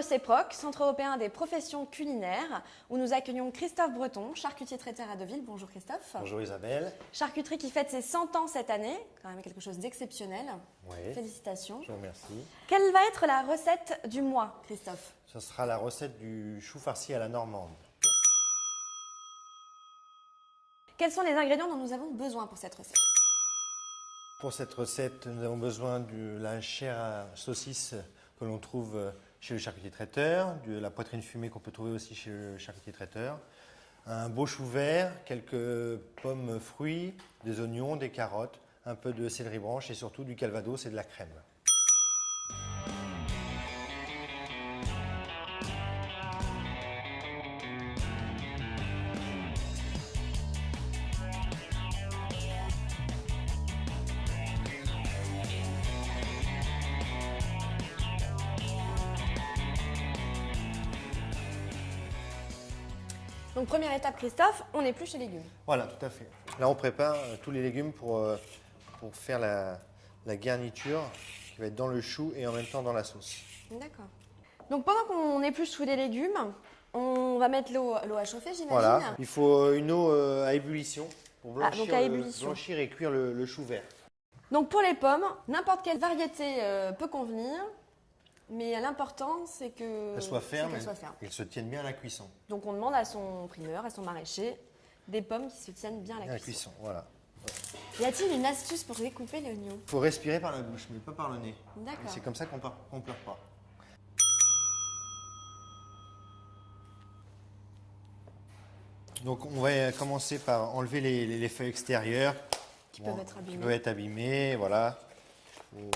CEPROC, Centre européen des professions culinaires, où nous accueillons Christophe Breton, charcutier traiteur à Deauville. Bonjour Christophe. Bonjour Isabelle. Charcuterie qui fête ses 100 ans cette année, quand même quelque chose d'exceptionnel. Oui. Félicitations. Je vous remercie. Quelle va être la recette du mois, Christophe? Ce sera la recette du chou farci à la normande. Quels sont les ingrédients dont nous avons besoin pour cette recette? Pour cette recette, nous avons besoin de la chair à saucisse que l'on trouve chez le charcutier traiteur, de la poitrine fumée qu'on peut trouver aussi chez le charcutier traiteur, un beau chou vert, quelques pommes fruits, des oignons, des carottes, un peu de céleri branche et surtout du calvados et de la crème. Donc première étape Christophe, on épluche les légumes. Voilà, tout à fait. Là, on prépare tous les légumes pour faire la garniture qui va être dans le chou et en même temps dans la sauce. D'accord. Donc pendant qu'on épluche tous les légumes, on va mettre l'eau à chauffer, j'imagine. Voilà, il faut une eau à ébullition pour blanchir, donc à ébullition. blanchir et cuire le chou vert. Donc pour les pommes, n'importe quelle variété peut convenir, mais l'important c'est Qu'elle soit ferme qu'elle et soit ferme. qu'elle se tienne bien à la cuisson. Donc on demande à son primeur, à son maraîcher, des pommes qui se tiennent bien à Bien la cuisson. voilà. Y a-t-il une astuce pour découper l'oignon? Il faut respirer par la bouche, mais pas par le nez. D'accord. C'est comme ça qu'on pleure pas. Donc on va commencer par enlever les feuilles extérieures Qui peuvent être abîmées. Qui peuvent être abîmées, voilà. On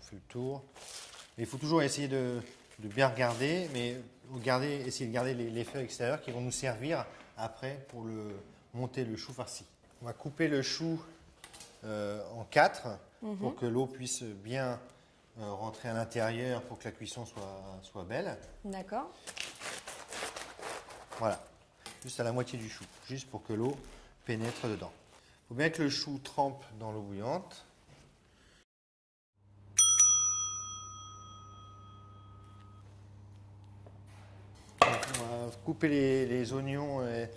fait le tour. Et il faut toujours essayer de bien regarder, mais essayer de garder les feuilles extérieures qui vont nous servir après pour monter le chou farci. On va couper le chou en 4 pour que l'eau puisse bien rentrer à l'intérieur pour que la cuisson soit belle. D'accord. Voilà, juste à la moitié du chou, juste pour que l'eau pénètre dedans. Il faut bien que le chou trempe dans l'eau bouillante. Donc, on va couper les oignons et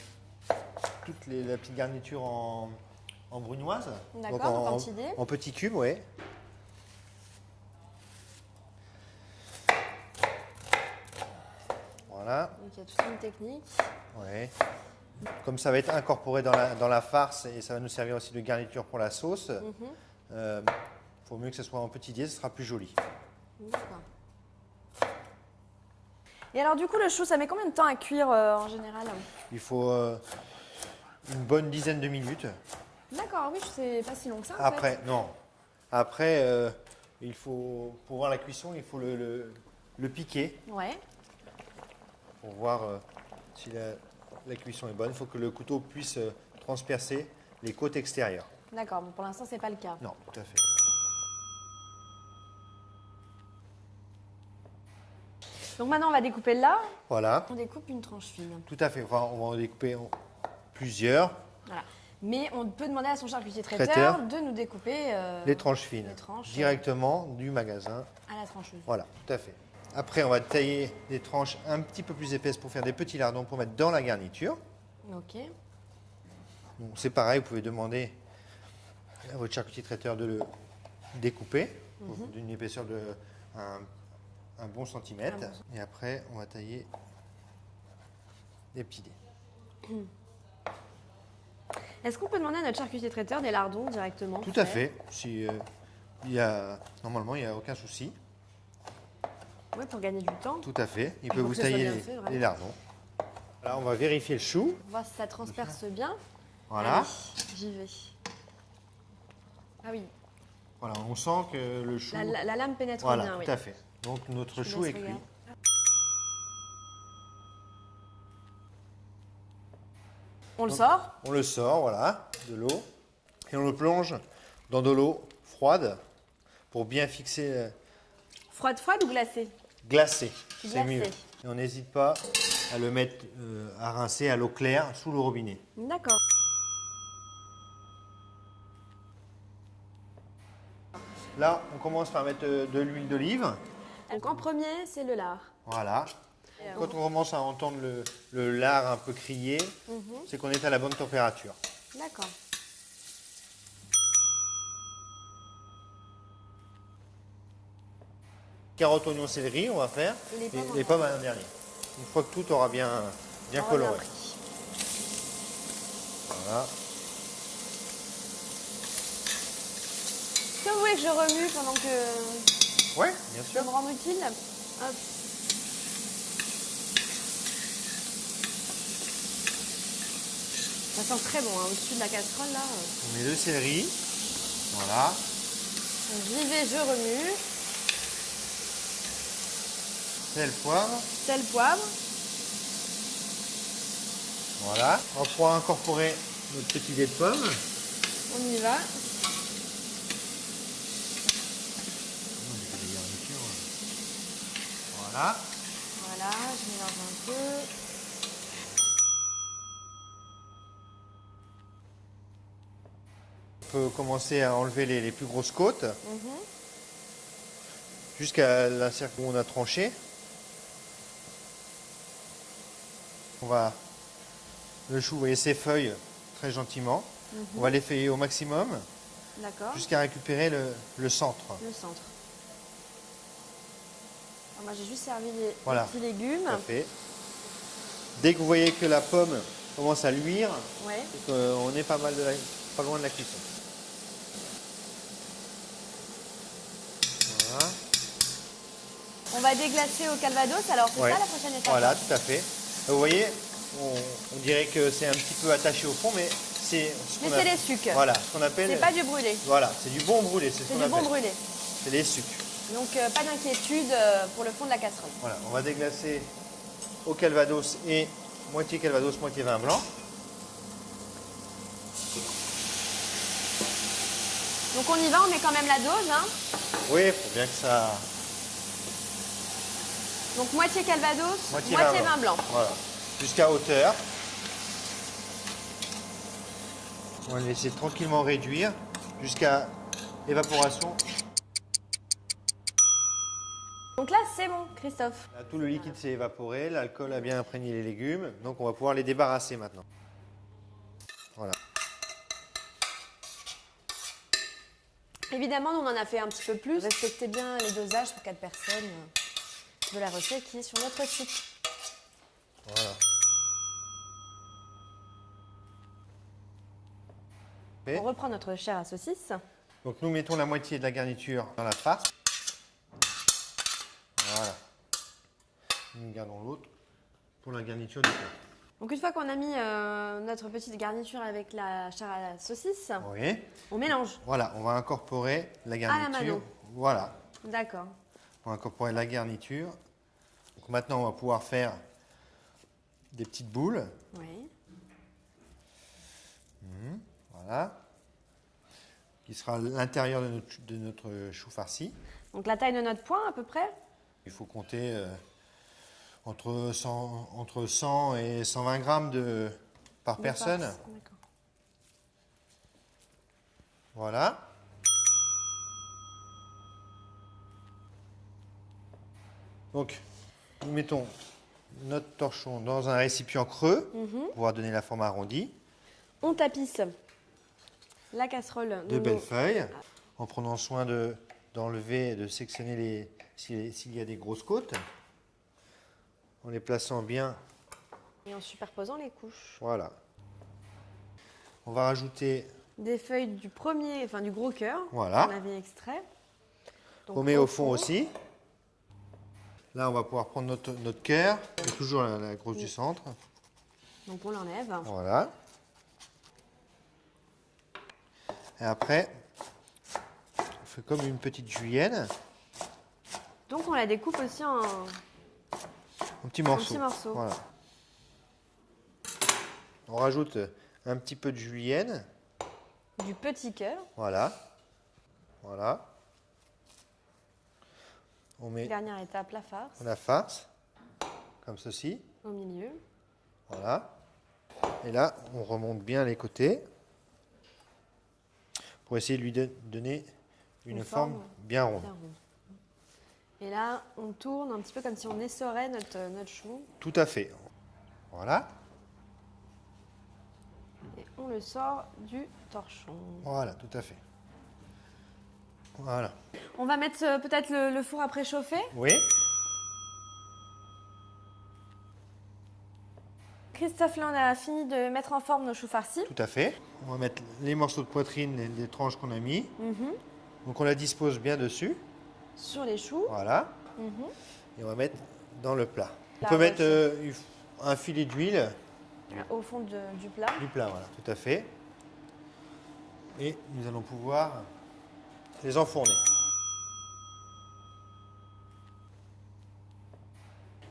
la petite garniture en brunoise. D'accord, Donc en petits dés. En petits cubes, oui. Voilà. Donc il y a toute une technique. Ouais. Comme ça va être incorporé dans la farce et ça va nous servir aussi de garniture pour la sauce, il faut mieux que ce soit en petits dés, ce sera plus joli. D'accord. Et alors du coup le chou, ça met combien de temps à cuire en général? Il faut une bonne dizaine de minutes. D'accord, oui, c'est pas si long que ça. En Après, fait. non. Après, il faut, pour voir la cuisson, il faut le piquer Ouais. pour voir si la cuisson est bonne. Il faut que le couteau puisse transpercer les côtes extérieures. D'accord, bon, pour l'instant c'est pas le cas. Non, tout à fait. Donc maintenant on va découper là. Voilà, On découpe une tranche fine. tout à fait. Enfin, on va en découper plusieurs. Voilà. Mais on peut demander à son charcutier traiteur Traiteur. de nous découper Les tranches fines, les tranches, directement du magasin. à la trancheuse. Voilà, tout à fait. Après, on va tailler des tranches un petit peu plus épaisses pour faire des petits lardons pour mettre dans la garniture. Ok. Donc, c'est pareil, vous pouvez demander à votre charcutier traiteur de le découper d'une épaisseur de un bon centimètre. Et après, on va tailler des petits dés. Est-ce qu'on peut demander à notre charcutier traiteur des lardons directement? Tout à fait. Si, normalement, il n'y a aucun souci. Oui, pour gagner du temps. Tout à fait. Il faut peut que vous ce soit tailler bien fait, vraiment. les lardons. Alors, on va vérifier le chou. Voir si ça transperce bien. Voilà. Allez, j'y vais. Ah oui, Voilà, on sent que le chou... la lame pénètre Voilà, bien. tout Oui. à fait. Donc, notre Je chou laisse est cuit. regarder. On le sort. On le sort, voilà, de l'eau. Et on le plonge dans de l'eau froide pour bien fixer, Froide ou glacée? glacée. C'est Glacée. mieux. Et on n'hésite pas à le mettre à rincer à l'eau claire sous le robinet. D'accord. Là, on commence par mettre de l'huile d'olive. Donc en premier, c'est le lard. Voilà. Quand on commence à entendre le lard un peu crier, c'est qu'on est à la bonne température. D'accord. Carottes, oignons, céleri, on va faire. Les pommes en les pommes en dernier. Une fois que tout aura bien coloré. Voilà. Est-ce que vous voulez que je remue pendant que Ouais, bien ça sûr. me rend utile? Hop. Ça sent très bon, hein, au-dessus de la casserole là. On met le céleri. Voilà. Donc, j'y vais, je remue. Sel, poivre. Sel, poivre. Voilà. On va pouvoir incorporer notre petit dé de pomme. On y va. Voilà. Voilà, je mélange un peu. On peut commencer à enlever les plus grosses côtes jusqu'à l'insert où on a tranché. On va le chou, vous voyez, s'effeuille très gentiment. On va l'effeuiller au maximum D'accord. jusqu'à récupérer le centre. Le centre. Alors, moi, j'ai juste servi les Voilà. petits légumes. Tout à fait. Dès que vous voyez que la pomme commence à luire, Ouais. on est pas loin de la cuisson. Voilà. On va déglacer au calvados. Alors, c'est Ouais. ça la prochaine étape? Voilà, tout à fait. Vous voyez, on dirait que c'est un petit peu attaché au fond, mais c'est ce Mais qu'on c'est appelle- les sucs. Voilà, ce qu'on appelle. C'est pas du brûlé. Voilà, c'est du bon brûlé, c'est ce C'est qu'on du bon appelle. brûlé. C'est les sucs. Donc, pas d'inquiétude pour le fond de la casserole. Voilà, on va déglacer au calvados et moitié calvados, moitié vin blanc. Donc, on y va, on met quand même la dose. Hein. Oui, il faut bien que ça. Donc, moitié calvados, Moitié vin blanc. Voilà, jusqu'à hauteur. On va le laisser tranquillement réduire jusqu'à évaporation. Donc là, c'est bon, Christophe. Là, tout le liquide s'est évaporé, l'alcool a bien imprégné les légumes, donc on va pouvoir les débarrasser maintenant. Voilà. Évidemment, nous, on en a fait un petit peu plus. Respectez bien les dosages pour 4 personnes de la recette qui est sur notre site. Voilà. On reprend notre chair à saucisse. Donc nous mettons la moitié de la garniture dans la farce. Voilà. Nous gardons l'autre pour la garniture du plat. Donc une fois qu'on a mis notre petite garniture avec la chair à la saucisse, Oui. on mélange. Voilà, on va incorporer la garniture. mano. Voilà. D'accord. On va incorporer la garniture. Donc maintenant, on va pouvoir faire des petites boules. Oui. Voilà. Qui sera l'intérieur de notre chou farci. Donc la taille de notre poing à peu près. Il faut compter entre 100 et 120 grammes par personne. Farce. D'accord. Voilà. Donc, nous mettons notre torchon dans un récipient creux pour pouvoir donner la forme arrondie. On tapisse la casserole De belles feuilles, en prenant soin d'enlever et de sectionner s'il y a des grosses côtes, en les plaçant bien. et en superposant les couches. Voilà. On va rajouter, Des feuilles du premier, enfin du gros cœur Voilà. qu'on avait extrait. Donc, on met au fond aussi. Là, on va pouvoir prendre notre cœur, et toujours la grosse du centre. Donc on l'enlève. Voilà. Et après, on fait comme une petite julienne, Donc on la découpe aussi en petits morceaux. petits morceaux. Voilà. On rajoute un petit peu de julienne. du petit cœur. Voilà. Voilà. On met Dernière étape, la farce la farce, comme ceci. au milieu. Voilà. Et là, on remonte bien les côtés pour essayer de lui donner une forme bien ronde. Bien rond. Et là, on tourne un petit peu comme si on essorait notre chou. Tout à fait. Voilà. Et on le sort du torchon. Voilà, tout à fait. Voilà. On va mettre peut-être le four à préchauffer. Oui. Christophe, là, on a fini de mettre en forme nos choux farcis. Tout à fait. On va mettre les morceaux de poitrine, les tranches qu'on a mis. Mhm. Donc on la dispose bien dessus. Sur les choux. Voilà. Mhm. Et on va mettre dans le plat. On La peut mettre roche. un filet d'huile Au fond du plat. du plat, voilà, tout à fait. Et nous allons pouvoir les enfourner.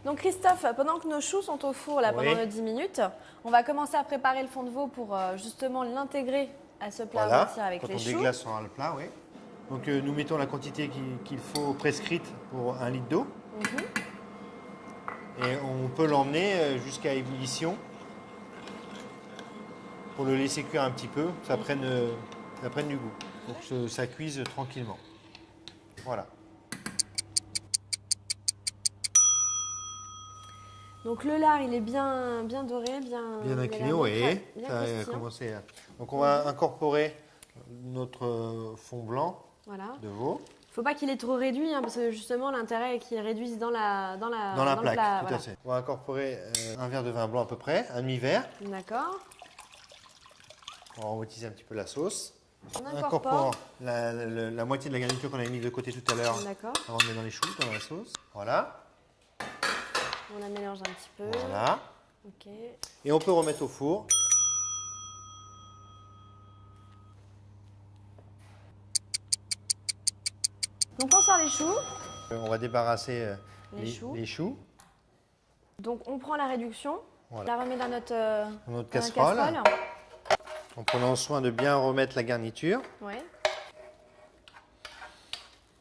Donc Christophe, pendant que nos choux sont au four là, pendant Oui. nos 10 minutes, on va commencer à préparer le fond de veau pour justement l'intégrer à ce plat Voilà, rôti avec quand les on choux. déglaçera le plat, oui. Donc nous mettons la quantité qu'il faut prescrite pour 1 litre d'eau. Mhm. Et on peut l'emmener jusqu'à ébullition pour le laisser cuire un petit peu, que ça prenne du goût, pour que ça cuise tranquillement. Voilà. Donc le lard, il est bien doré, bien Bien il a incliné, l'air oui. bien Ça a croustillant. commencé à- Donc on va incorporer notre fond blanc Voilà. de veau Il ne faut pas qu'il est trop réduit, hein, parce que justement l'intérêt est qu'il réduise dans la dans la le plaque. plat, Tout voilà. à fait. On va incorporer un verre de vin blanc à peu près, un demi-verre. D'accord. On va aromatisiser un petit peu la sauce. On Incorporant incorpore. la moitié de la garniture qu'on avait mis de côté tout à l'heure D'accord. avant de mettre dans les choux, dans la sauce. Voilà. On la mélange un petit peu. Voilà. Ok. Et on peut remettre au four. Donc on sort les choux. On va débarrasser Les choux. les choux. Donc on prend la réduction, Voilà. la remet dans notre, Dans notre dans la casserole. En prenant soin de bien remettre la garniture. Ouais.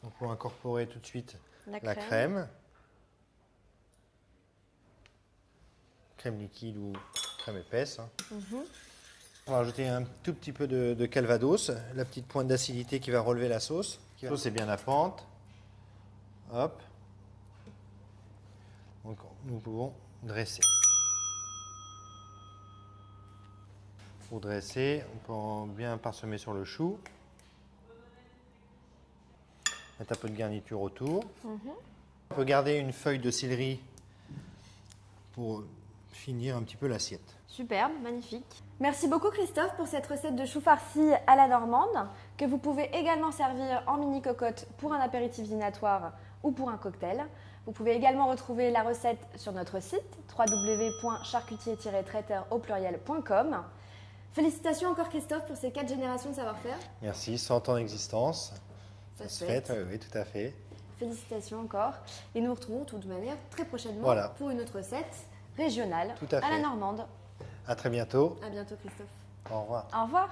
Donc on va incorporer tout de suite La la crème. Crème liquide ou crème épaisse. Hein. Mhm. On va rajouter un tout petit peu de calvados, la petite pointe d'acidité qui va relever la sauce. La sauce est bien à pente. Hop. Donc nous pouvons dresser. Pour dresser, on peut bien parsemer sur le chou. Mettre un peu de garniture autour. On peut garder une feuille de céleri pour finir un petit peu l'assiette. Superbe, magnifique. Merci beaucoup Christophe pour cette recette de choux farcis à la normande que vous pouvez également servir en mini cocotte pour un apéritif dînatoire ou pour un cocktail. Vous pouvez également retrouver la recette sur notre site www.charcutier-traiteur.com. Félicitations encore Christophe pour ces 4 générations de savoir-faire. Merci, 100 ans d'existence. Ça se se fête, fête. oui, tout à fait. Félicitations encore. Et nous nous retrouvons de toute manière très prochainement Voilà. pour une autre recette régionale Tout à la fait. normande. À très bientôt. À bientôt Christophe. Au revoir. Au revoir.